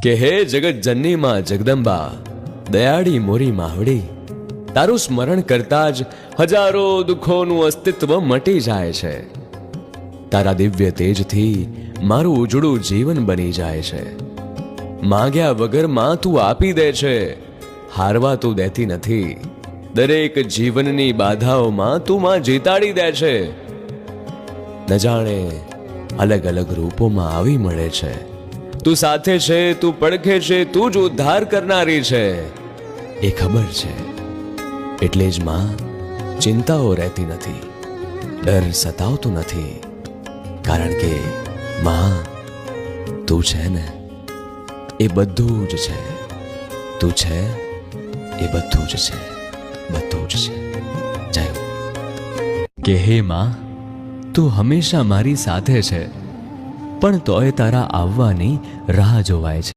કે હે જગત જનની માં જગદંબા, દયાળી મોરી માવડી, તારું સ્મરણ કરતા જ હજારો દુઃખોનું અસ્તિત્વ મટી જાય છે. તારા દિવ્ય તેજથી મારું ઉજળું જીવન બની જાય છે. માંગ્યા વગર માં તું આપી દે છે, હારવા તું દેતી નથી. દરેક જીવનની બાધાઓમાં તું માં જીતાડી દે છે. ન જાણે અલગ અલગ રૂપોમાં આવી મળે છે. તું સાથે છે, તું પડખે છે, તું જ ઉદ્ધાર કરનારી છે એ ખબર છે. એટલે જ માં ચિંતાઓ રહેતી નથી, ડર સતાવતું નથી. કારણ કે માં તું છે ને એ બધું જ છે. તું છે એ બધું જ છે, બધું જ છે. જય હો. કે હે માં, તું હંમેશા મારી સાથે છે, પણ તોય તારા આવવાની રાહ જોવાય છે.